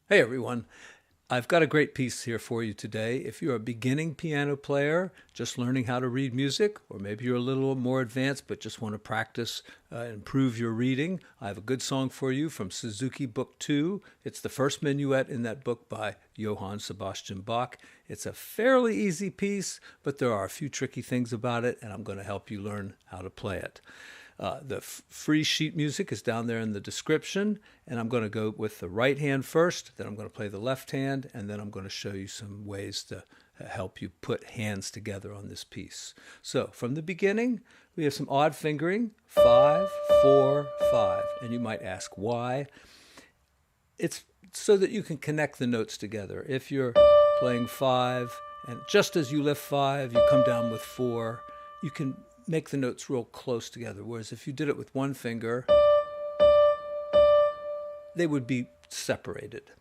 Hey everyone, I've got a great piece here for you today. If you're a beginning piano player, just learning how to read music, or maybe you're a little more advanced but just want to practice and improve your reading, I have a good song for you from Suzuki Book 2. It's the first minuet in that book by Johann Sebastian Bach. It's a fairly easy piece, but there are a few tricky things about it, and I'm going to help you learn how to play it. The free sheet music is down there in the description, and I'm going to go with the right hand first, then I'm going to play the left hand, and then I'm going to show you some ways to help you put hands together on this piece. So from the beginning, we have some odd fingering, 5, 4, 5, and you might ask why. It's so that you can connect the notes together. If you're playing 5, and just as you lift 5, you come down with 4, you can make the notes real close together. Whereas if you did it with one finger, they would be separated.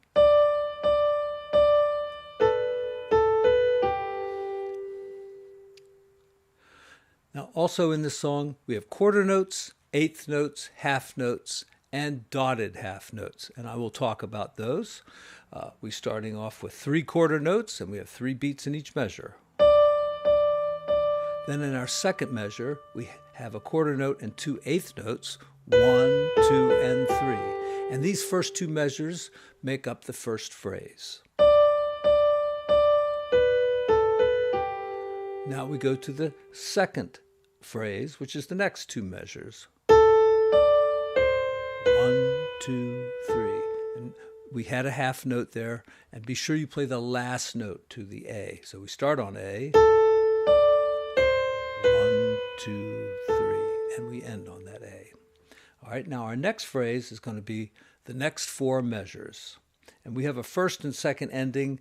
Now, also in this song, we have quarter notes, eighth notes, half notes, and dotted half notes. And I will talk about those. We're starting off with 3/4 notes, and we have 3 beats in each measure. Then in our second measure, we have a quarter note and 2 eighth notes, 1, 2, and 3. And these first 2 measures make up the first phrase. Now we go to the second phrase, which is the next 2 measures. 1, 2, 3. And we had a half note there, and be sure you play the last note to the A. So we start on A. 2, 3, and we end on that A. All right, now our next phrase is going to be the next 4 measures. And we have a first and second ending.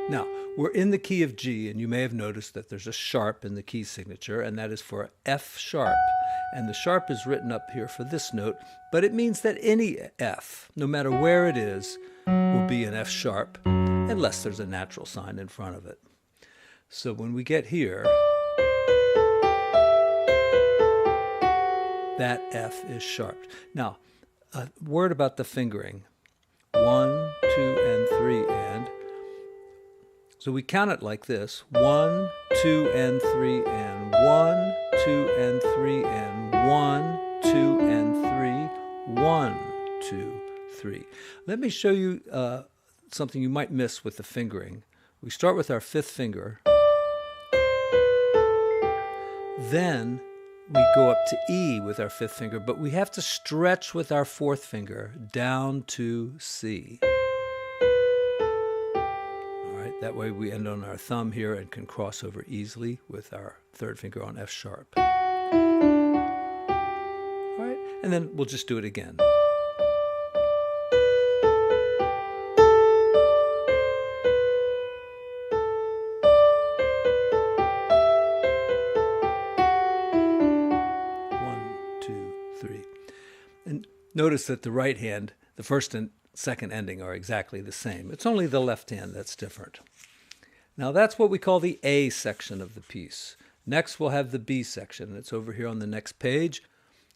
Now, we're in the key of G, and you may have noticed that there's a sharp in the key signature, and that is for F sharp. And the sharp is written up here for this note, but it means that any F, no matter where it is, will be an F sharp, unless there's a natural sign in front of it. So when we get here, that F is sharp. Now, a word about the fingering. 1, 2, and 3, and. So we count it like this. 1, 2, and 3, and 1, 2, and 3, and 1, 2, and 3, 1, 2, 3. Let me show you something you might miss with the fingering. We start with our 5th finger. Then we go up to E with our 5th finger, but we have to stretch with our 4th finger down to C. All right, that way we end on our thumb here and can cross over easily with our 3rd finger on F sharp. All right, and then we'll just do it again. And notice that the right hand, the first and second ending are exactly the same. It's only the left hand that's different. Now that's what we call the A section of the piece. Next we'll have the B section. It's over here on the next page.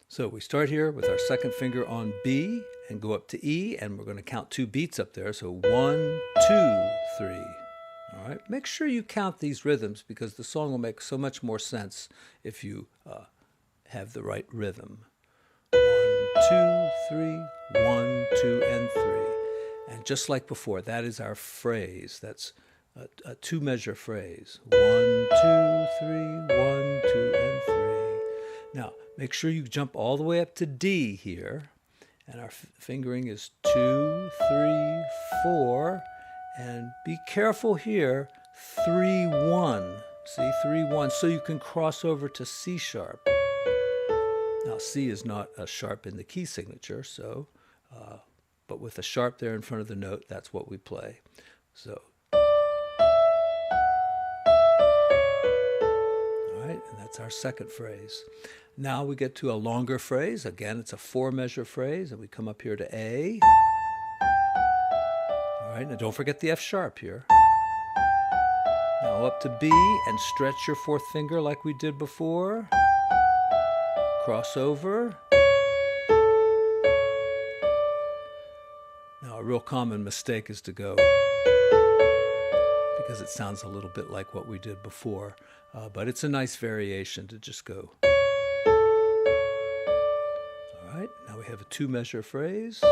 So we start here with our 2nd finger on B and go up to E, and we're going to count 2 beats up there. So 1, 2, 3. All right. Make sure you count these rhythms because the song will make so much more sense if you have the right rhythm. 1, 2, 3, 1, 2, and 3. And just like before, that is our phrase. That's a 2-measure phrase. 1, 2, 3, 1, 2, and 3. Now, make sure you jump all the way up to D here. And our fingering is 2, 3, 4. And be careful here, 3, 1. See, 3, 1. So you can cross over to C sharp. Now, C is not a sharp in the key signature, so, but with a sharp there in front of the note, that's what we play. So, all right, and that's our second phrase. Now we get to a longer phrase. Again, it's a 4-measure phrase, and we come up here to A. All right, now don't forget the F sharp here. Now up to B, and stretch your 4th finger like we did before. cross over. Now, a real common mistake is to go, because it sounds a little bit like what we did before, but it's a nice variation to just go. All right, now we have a 2-measure phrase. All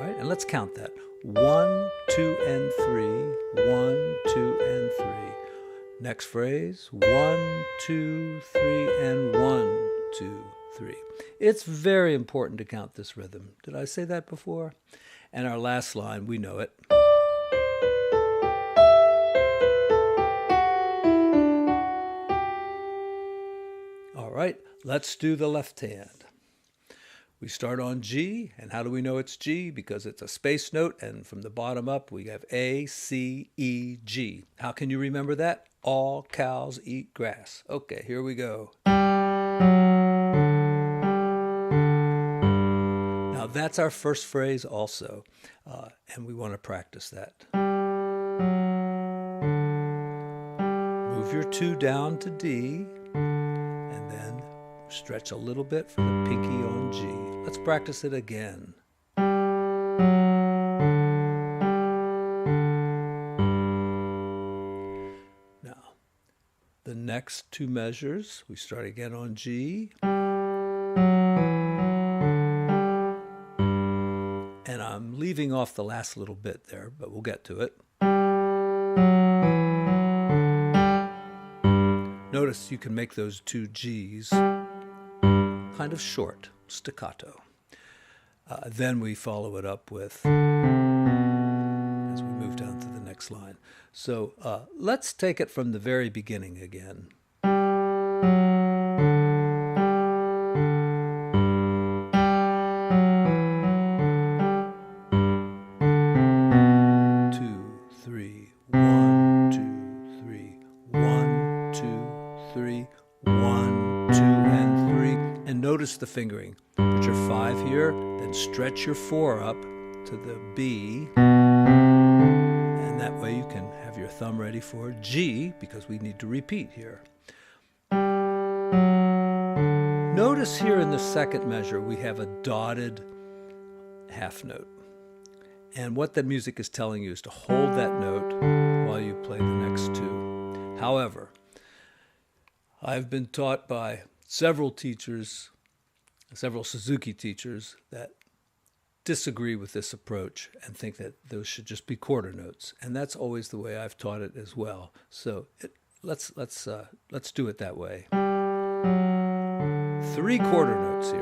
right, and let's count that. 1, 2, and 3. 1, 2, and 3. Next phrase, 1, 2, 3, and 1, 2, 3. It's very important to count this rhythm. Did I say that before? And our last line, we know it. All right, let's do the left hand. We start on G, and how do we know it's G? Because it's a space note, and from the bottom up, we have A, C, E, G. How can you remember that? All cows eat grass. Okay, here we go. Now that's our first phrase also, and we want to practice that. Move your 2 down to D, and then stretch a little bit from the pinky on G. Let's practice it again. Now, the next 2 measures, we start again on G. And I'm leaving off the last little bit there, but we'll get to it. Notice you can make those 2 Gs kind of short, staccato. Then we follow it up with, as we move down to the next line. So let's take it from the very beginning again. Notice the fingering. Put your 5 here, then stretch your 4 up to the B, and that way you can have your thumb ready for G, because we need to repeat here. Notice here in the second measure we have a dotted half note, and what the music is telling you is to hold that note while you play the next 2. However, I've been taught by several teachers, several Suzuki teachers, that disagree with this approach and think that those should just be quarter notes, and that's always the way I've taught it as well. So let's do it that way. 3 quarter notes here.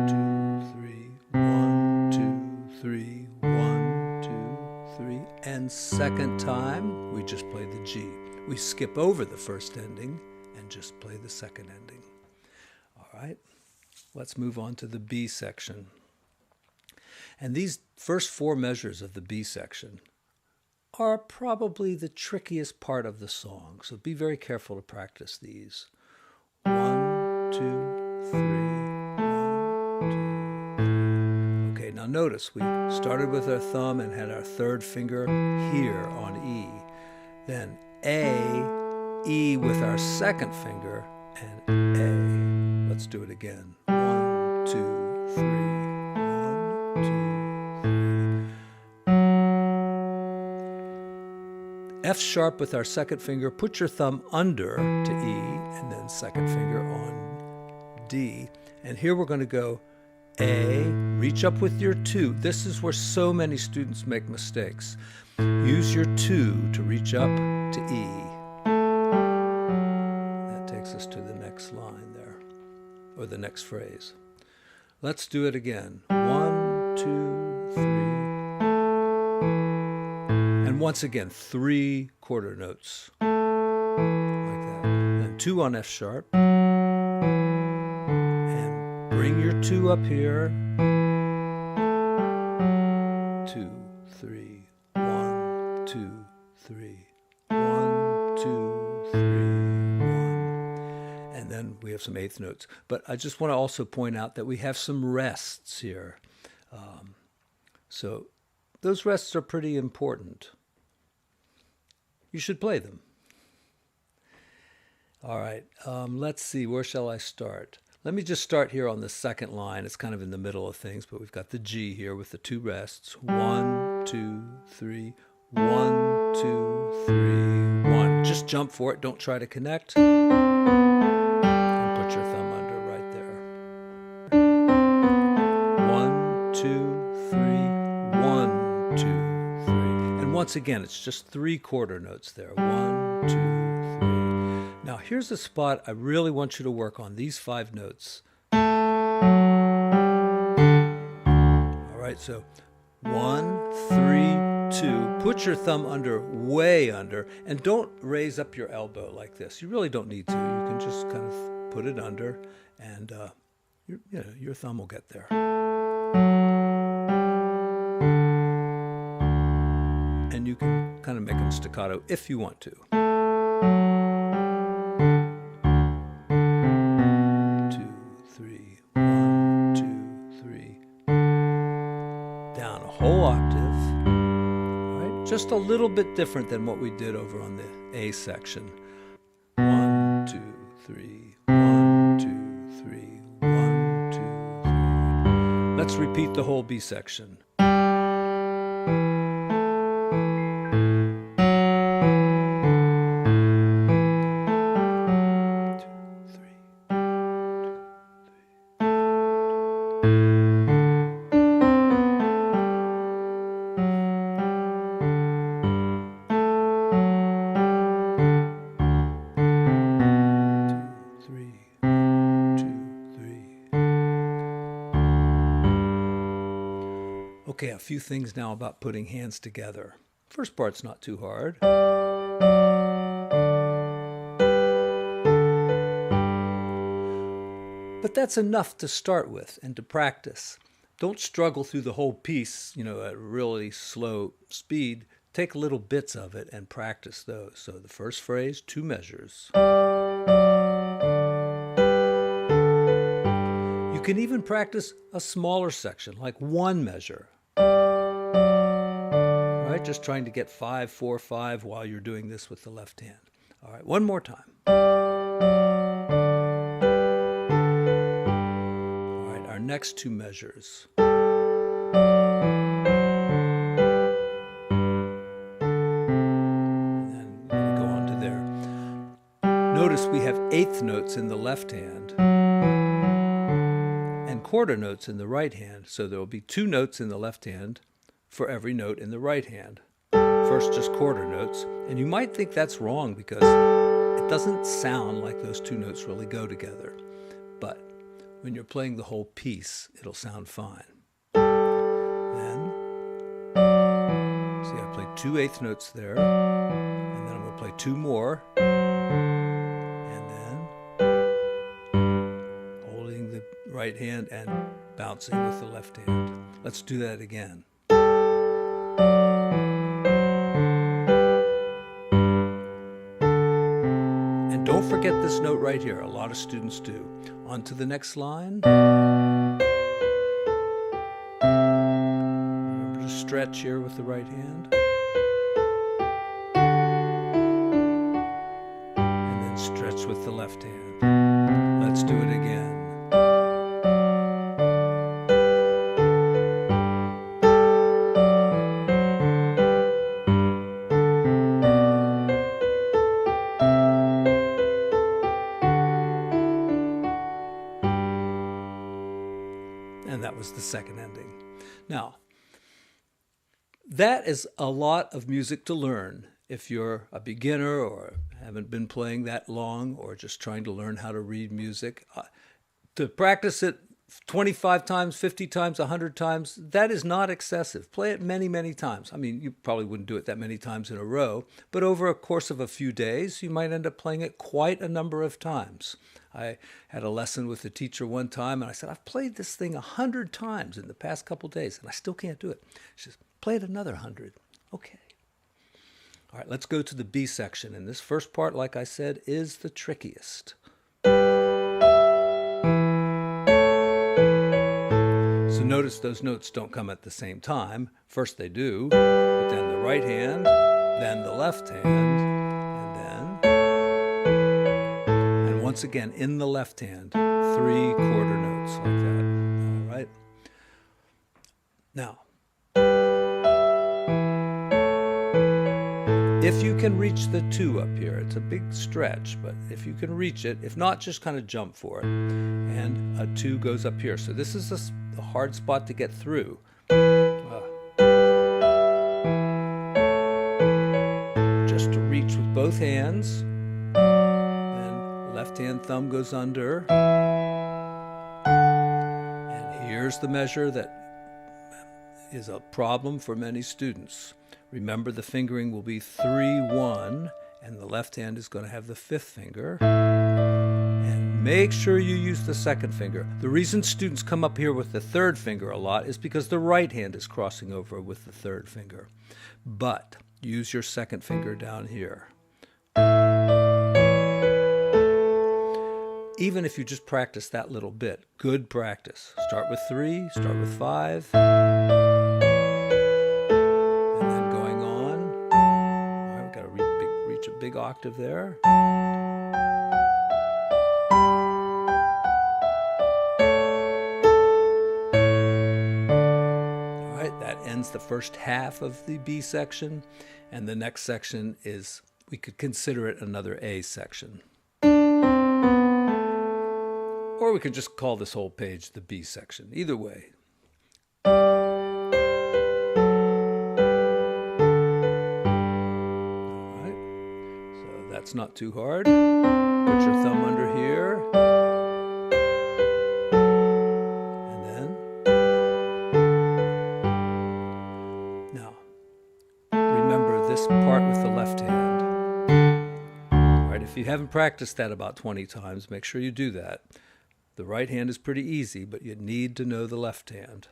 2, 3, 1, 2, 3, 1, 2, 3, and second time we just play the G. We skip over the first ending and just play the second ending. All right, let's move on to the B section. And these first 4 measures of the B section are probably the trickiest part of the song, so be very careful to practice these. 1, 2, 3, 1, 2, 3. Okay, now notice we started with our thumb and had our 3rd finger here on E. Then A, E with our 2nd finger, and A. Let's do it again. 1, 2, 3. 1, 2, 3. F sharp with our 2nd finger. Put your thumb under to E, and then 2nd finger on D. And here we're going to go A, reach up with your 2. This is where so many students make mistakes. Use your 2 to reach up to E. That takes us to the next line there, or the next phrase. Let's do it again. 1, 2, 3. And once again, 3 quarter notes, like that. Then 2 on F sharp. And bring your 2 up here. 2, 3. 1, 2, 3. 1, 2, 3. 1. And then we have some 8th notes. But I just want to also point out that we have some rests here. So those rests are pretty important. You should play them. All right, let's see, where shall I start? Let me just start here on the second line. It's kind of in the middle of things, but we've got the G here with the two rests. 1, 2, 3, 1, 2, 3, 1. Just jump for it. Don't try to connect. And put your thumb under right there. 1, 2, 3, 1, 2, 3. And once again, it's just 3 quarter notes there. 1, 2, 3. Now here's a spot I really want you to work on, these 5 notes. All right, so 1, 3, 2. Put your thumb under, way under, and don't raise up your elbow like this. You really don't need to. You can just kind of put it under, and your thumb will get there. And you can kind of make them staccato if you want to. 2, 3, 1, 2, 3. Down a whole octave. Just a little bit different than what we did over on the A section. 1, 2, 3, 1, 2, 3, 1, 2, 3. Let's repeat the whole B section. Okay, a few things now about putting hands together. First part's not too hard. But that's enough to start with and to practice. Don't struggle through the whole piece, at a really slow speed. Take little bits of it and practice those. So the first phrase, 2 measures. You can even practice a smaller section, like 1 measure. Right? Just trying to get 5, 4, 5 while you're doing this with the left hand. All right, one more time. All right, our next 2 measures. And then we go on to there. Notice we have 1/8 notes in the left hand and quarter notes in the right hand. So there will be 2 notes in the left hand for every note in the right hand. First, just quarter notes. And you might think that's wrong because it doesn't sound like those 2 notes really go together. But when you're playing the whole piece, it'll sound fine. Then, see, I played 2 1/8 notes there. And then I'm going to play 2 more. And then holding the right hand and bouncing with the left hand. Let's do that again. Don't forget this note right here. A lot of students do. On to the next line. Remember to stretch here with the right hand. And then stretch with the left hand. Let's do it again. And that was the second ending. Now, that is a lot of music to learn if you're a beginner or haven't been playing that long or just trying to learn how to read music. To practice it 25 times, 50 times, 100 times, that is not excessive. Play it many, many times. I mean, you probably wouldn't do it that many times in a row, but over a course of a few days, you might end up playing it quite a number of times. I had a lesson with a teacher one time, and I said, I've played this thing 100 times in the past couple days, and I still can't do it. She says, play it another 100. Okay. All right, let's go to the B section. And this first part, like I said, is the trickiest. So notice those notes don't come at the same time. First they do, but then the right hand, then the left hand, and once again in the left hand, 3 quarter notes like that. All right. Now, if you can reach the 2 up here, it's a big stretch, but if you can reach it, if not, just kind of jump for it. And a 2 goes up here. So this is a hard spot to get through. Just to reach with both hands. And left hand thumb goes under. And here's the measure that is a problem for many students. Remember, the fingering will be 3-1, and the left hand is going to have the 5th finger. And make sure you use the 2nd finger. The reason students come up here with the 3rd finger a lot is because the right hand is crossing over with the 3rd finger. But use your 2nd finger down here. Even if you just practice that little bit, good practice. Start with 3, start with 5. A big octave there. All right, that ends the first half of the B section, and the next section is, we could consider it another A section. Or we could just call this whole page the B section. Either way. That's not too hard. Put your thumb under here. And then. Now, remember this part with the left hand. All right, if you haven't practiced that about 20 times, make sure you do that. The right hand is pretty easy, but you need to know the left hand.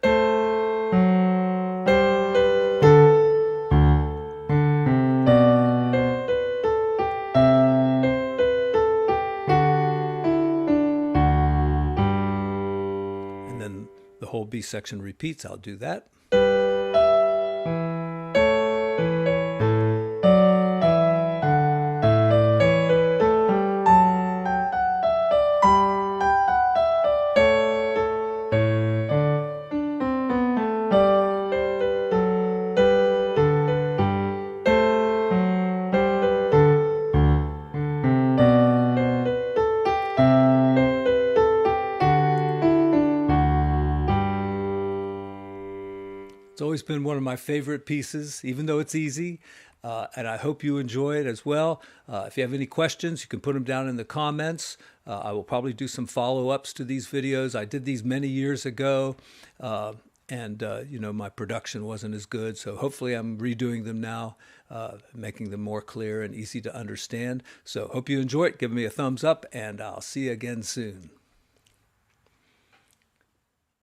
The whole B section repeats. I'll do that. It's always been one of my favorite pieces, even though it's easy, and I hope you enjoy it as well. If you have any questions, you can put them down in the comments. I will probably do some follow-ups to these videos. I did these many years ago, and my production wasn't as good, so hopefully I'm redoing them now, making them more clear and easy to understand. So hope you enjoy it. Give me a thumbs up, and I'll see you again soon.